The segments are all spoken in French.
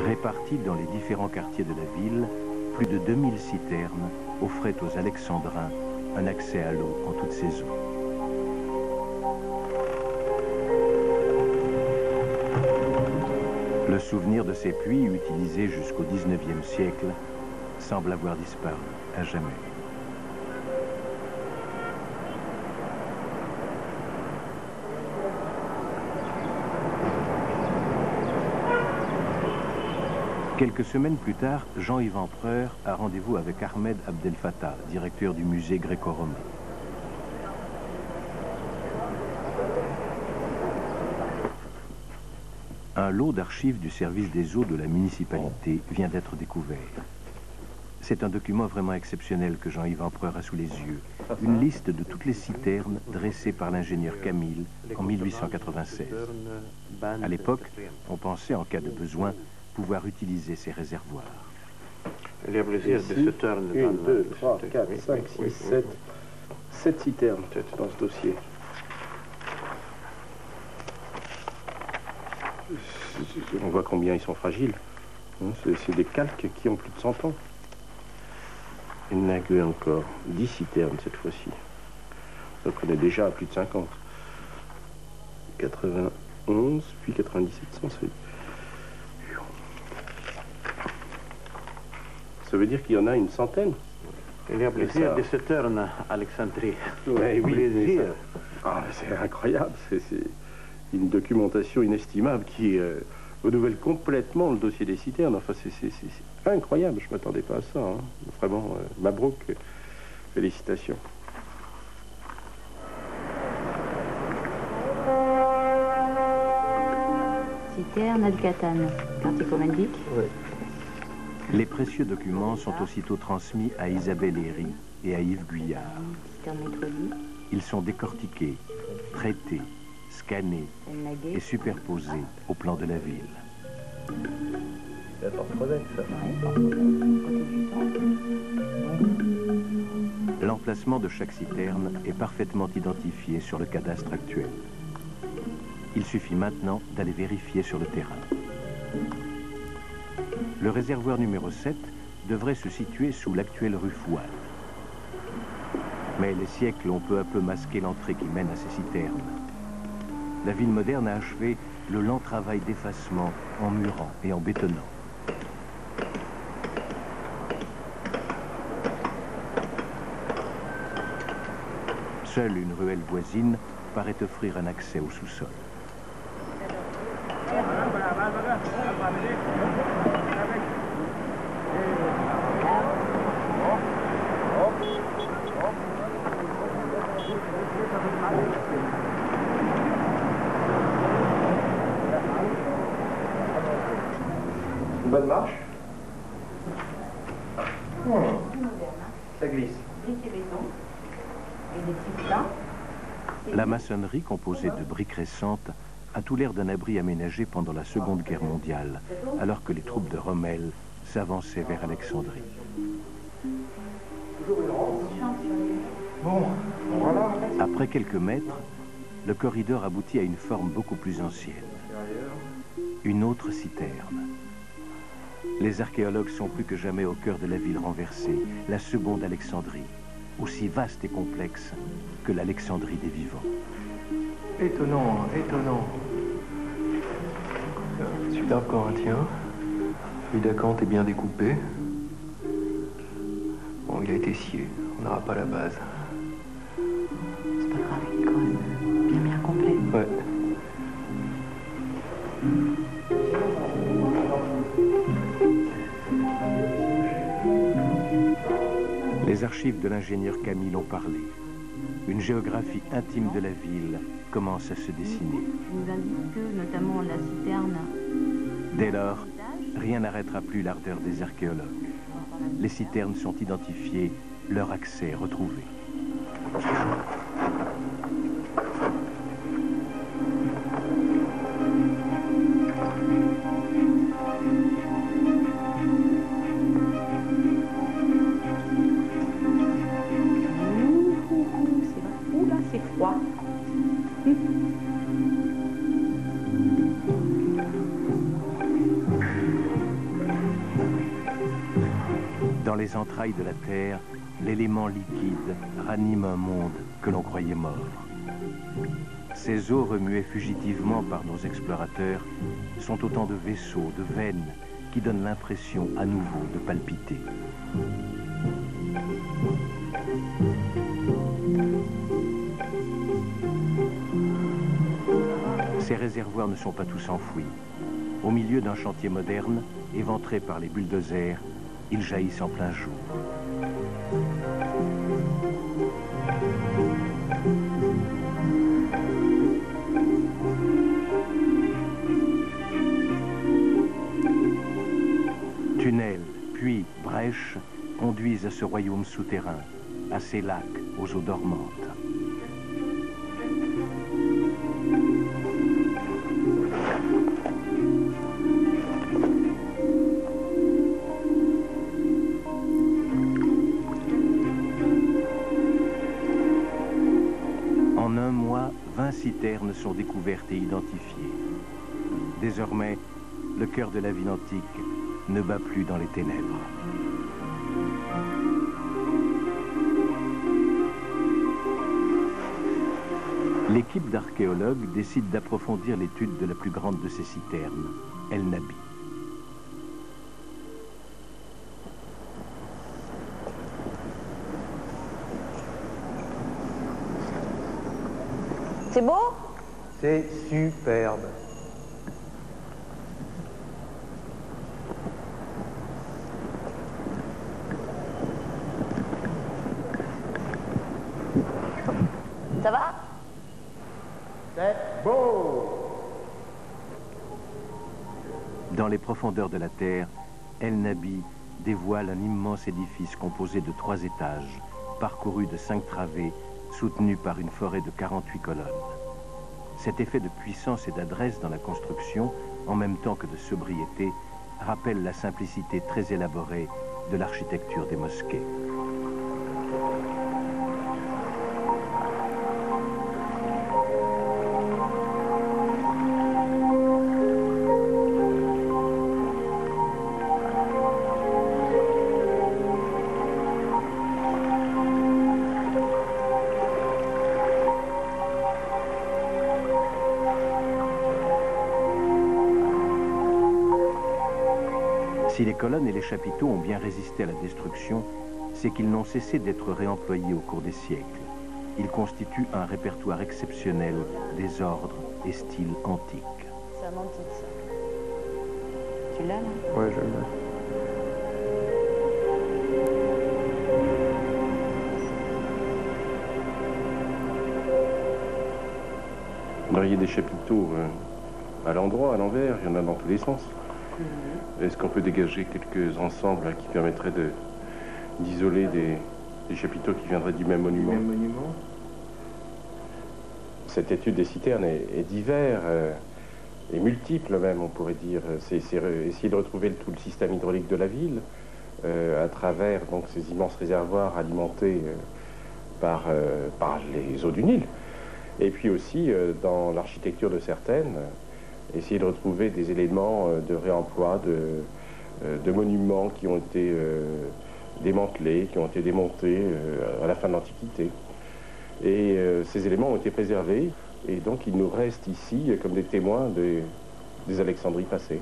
Réparties dans les différents quartiers de la ville, plus de 2000 citernes offraient aux Alexandrins un accès à l'eau en toute saison. Le souvenir de ces puits utilisés jusqu'au XIXe siècle semble avoir disparu à jamais. Quelques semaines plus tard, Jean-Yves Empereur a rendez-vous avec Ahmed Abdel Fattah, directeur du musée gréco-romain. Un lot d'archives du service des eaux de la municipalité vient d'être découvert. C'est un document vraiment exceptionnel que Jean-Yves Empereur a sous les yeux. Une liste de toutes les citernes dressées par l'ingénieur Camille en 1896. À l'époque, on pensait en cas de besoin pouvoir utiliser ces réservoirs. Il y a plusieurs de citernes. 1, 2, 3, 4, 5, 6, 7. 7 citernes dans ce dossier. On voit combien ils sont fragiles. C'est des calques qui ont plus de 100 ans. Il n'y en a que encore 10 citernes cette fois-ci. Donc on est déjà à plus de 50. 91, puis 97 100. Ça veut dire qu'il y en a une centaine. Il y a plusieurs de citernes à Alexandrie. Ouais, oui, Ah, c'est incroyable. C'est une documentation inestimable qui renouvelle complètement le dossier des citernes. Enfin, c'est incroyable. Je ne m'attendais pas à ça. Hein. Vraiment, Mabrouk, félicitations. Citerne Al-Katan, quartier Comandic. Oui. Les précieux documents sont aussitôt transmis à Isabelle Héry et à Yves Guyard. Ils sont décortiqués, traités, scannés et superposés au plan de la ville. C'est la Porte-Revêque, ça. L'emplacement de chaque citerne est parfaitement identifié sur le cadastre actuel. Il suffit maintenant d'aller vérifier sur le terrain. Le réservoir numéro 7 devrait se situer sous l'actuelle rue Fouad. Mais les siècles ont peu à peu masqué l'entrée qui mène à ces citernes. La ville moderne a achevé le lent travail d'effacement en murant et en bétonnant. Seule une ruelle voisine paraît offrir un accès au sous-sol. Une bonne marche. Ça glisse. La maçonnerie, composée de briques récentes, a tout l'air d'un abri aménagé pendant la Seconde Guerre mondiale, alors que les troupes de Rommel s'avançaient vers Alexandrie. Bon, voilà. Après quelques mètres, le corridor aboutit à une forme beaucoup plus ancienne. Une autre citerne. Les archéologues sont plus que jamais au cœur de la ville renversée, la seconde Alexandrie, aussi vaste et complexe que l'Alexandrie des vivants. Étonnant, étonnant. Superbe corinthien. Feuille d'acanthe est bien découpé. Bon, il a été scié. On n'aura pas la base. C'est pas grave, il creuse. Bien complet. Ouais. Les archives de l'ingénieur Camille ont parlé. Une géographie intime de la ville commence à se dessiner. Il nous indique que, notamment la citerne... Dès lors, rien n'arrêtera plus l'ardeur des archéologues. Les citernes sont identifiées, leur accès retrouvé. C'est froid. Dans les entrailles de la terre, l'élément liquide ranime un monde que l'on croyait mort. Ces eaux remuées fugitivement par nos explorateurs sont autant de vaisseaux, de veines, qui donnent l'impression à nouveau de palpiter. Ces réservoirs ne sont pas tous enfouis. Au milieu d'un chantier moderne, éventré par les bulldozers, ils jaillissent en plein jour. Tunnels, puits, brèches conduisent à ce royaume souterrain, à ces lacs aux eaux dormantes. En un mois, 20 citernes sont découvertes et identifiées. Désormais, le cœur de la ville antique ne bat plus dans les ténèbres. L'équipe d'archéologues décide d'approfondir l'étude de la plus grande de ces citernes, El Nabi. C'est beau? C'est superbe. Ça va? C'est beau. Dans les profondeurs de la terre, El Nabi dévoile un immense édifice composé de 3 étages, parcouru de 5 travées, soutenu par une forêt de 48 colonnes. Cet effet de puissance et d'adresse dans la construction, en même temps que de sobriété, rappelle la simplicité très élaborée de l'architecture des mosquées. Si les colonnes et les chapiteaux ont bien résisté à la destruction, c'est qu'ils n'ont cessé d'être réemployés au cours des siècles. Ils constituent un répertoire exceptionnel des ordres et styles antiques. C'est un antique, ça. Tu l'as, là? Ouais, je l'ai. Alors, il y a des chapiteaux à l'endroit, à l'envers, il y en a dans tous les sens. Est-ce qu'on peut dégager quelques ensembles là, qui permettraient d'isoler des chapiteaux qui viendraient du même monument? Cette étude des citernes est divers et multiple même, on pourrait dire. C'est essayer de retrouver tout le système hydraulique de la ville à travers donc, ces immenses réservoirs alimentés par les eaux du Nil. Et puis aussi, dans l'architecture de certaines, essayer de retrouver des éléments de réemploi, de monuments qui ont été démantelés, qui ont été démontés à la fin de l'Antiquité. Et ces éléments ont été préservés, et donc ils nous restent ici comme des témoins des Alexandries passées.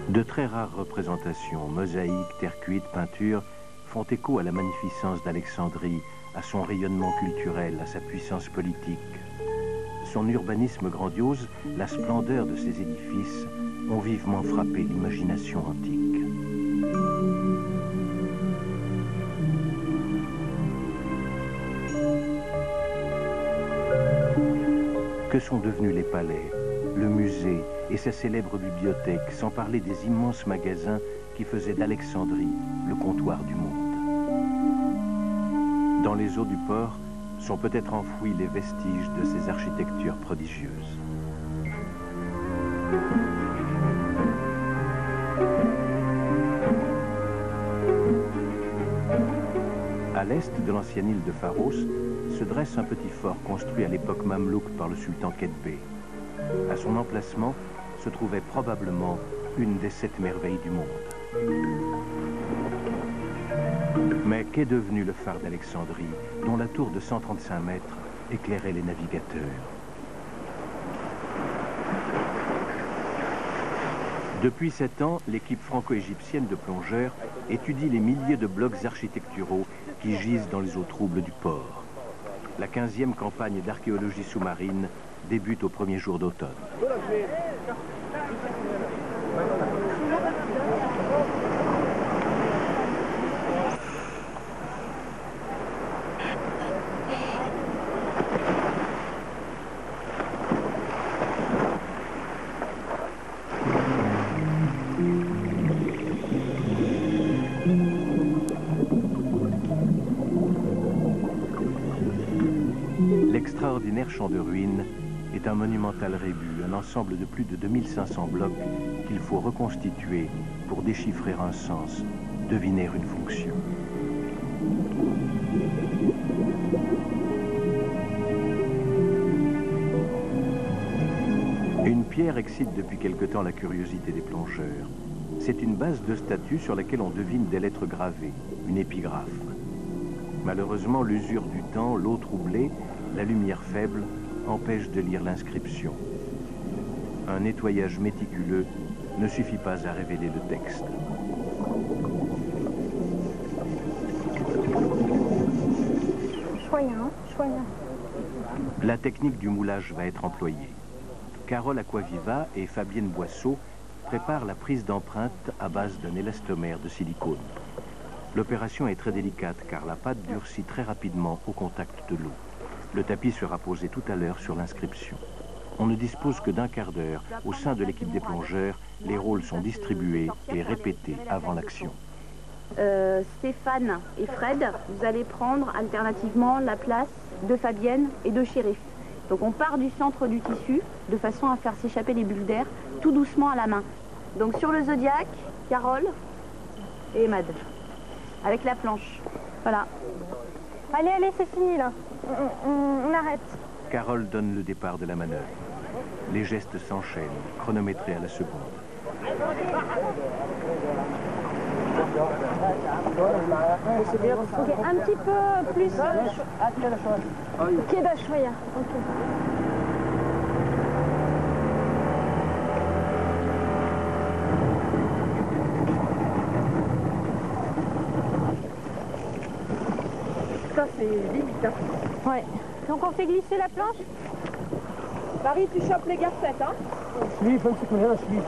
De très rares représentations, mosaïques, terre cuite, peintures, font écho à la magnificence d'Alexandrie, à son rayonnement culturel, à sa puissance politique. Son urbanisme grandiose, la splendeur de ses édifices ont vivement frappé l'imagination antique. Que sont devenus les palais, le musée et sa célèbre bibliothèque, sans parler des immenses magasins qui faisaient d'Alexandrie le comptoir du monde. Dans les eaux du port sont peut-être enfouis les vestiges de ces architectures prodigieuses. À l'est de l'ancienne île de Pharos se dresse un petit fort construit à l'époque mamelouk par le sultan Ketbé. À son emplacement se trouvait probablement une des 7 merveilles du monde. Mais qu'est devenu le phare d'Alexandrie, dont la tour de 135 mètres éclairait les navigateurs? Depuis 7 ans, l'équipe franco-égyptienne de plongeurs étudie les milliers de blocs architecturaux qui gisent dans les eaux troubles du port. La 15e campagne d'archéologie sous-marine débute au premier jour d'automne. L'extraordinaire champ de ruines est un monumental rébus, un ensemble de plus de 2500 blocs qu'il faut reconstituer pour déchiffrer un sens, deviner une fonction. Une pierre excite depuis quelque temps la curiosité des plongeurs. C'est une base de statue sur laquelle on devine des lettres gravées, une épigraphe. Malheureusement, l'usure du temps, l'eau troublée, la lumière faible empêche de lire l'inscription. Un nettoyage méticuleux ne suffit pas à révéler le texte. La technique du moulage va être employée. Carole Aquaviva et Fabienne Boisseau préparent la prise d'empreinte à base d'un élastomère de silicone. L'opération est très délicate car la pâte durcit très rapidement au contact de l'eau. Le tapis sera posé tout à l'heure sur l'inscription. On ne dispose que d'un quart d'heure. Au sein de l'équipe des plongeurs, les rôles sont distribués et répétés avant l'action. Stéphane et Fred, vous allez prendre alternativement la place de Fabienne et de Chérif. Donc on part du centre du tissu de façon à faire s'échapper les bulles d'air tout doucement à la main. Donc sur le Zodiac, Carole et Emad. Avec la planche. Voilà. Allez, allez, c'est fini là. On arrête. Carole donne le départ de la manœuvre. Les gestes s'enchaînent, chronométrés à la seconde. Ok, un petit peu plus. Keda شوية. Ça c'est limite. Ouais. Donc on fait glisser la planche. Paris, tu chopes les garcettes, hein? شوي فمسك من هنا شوي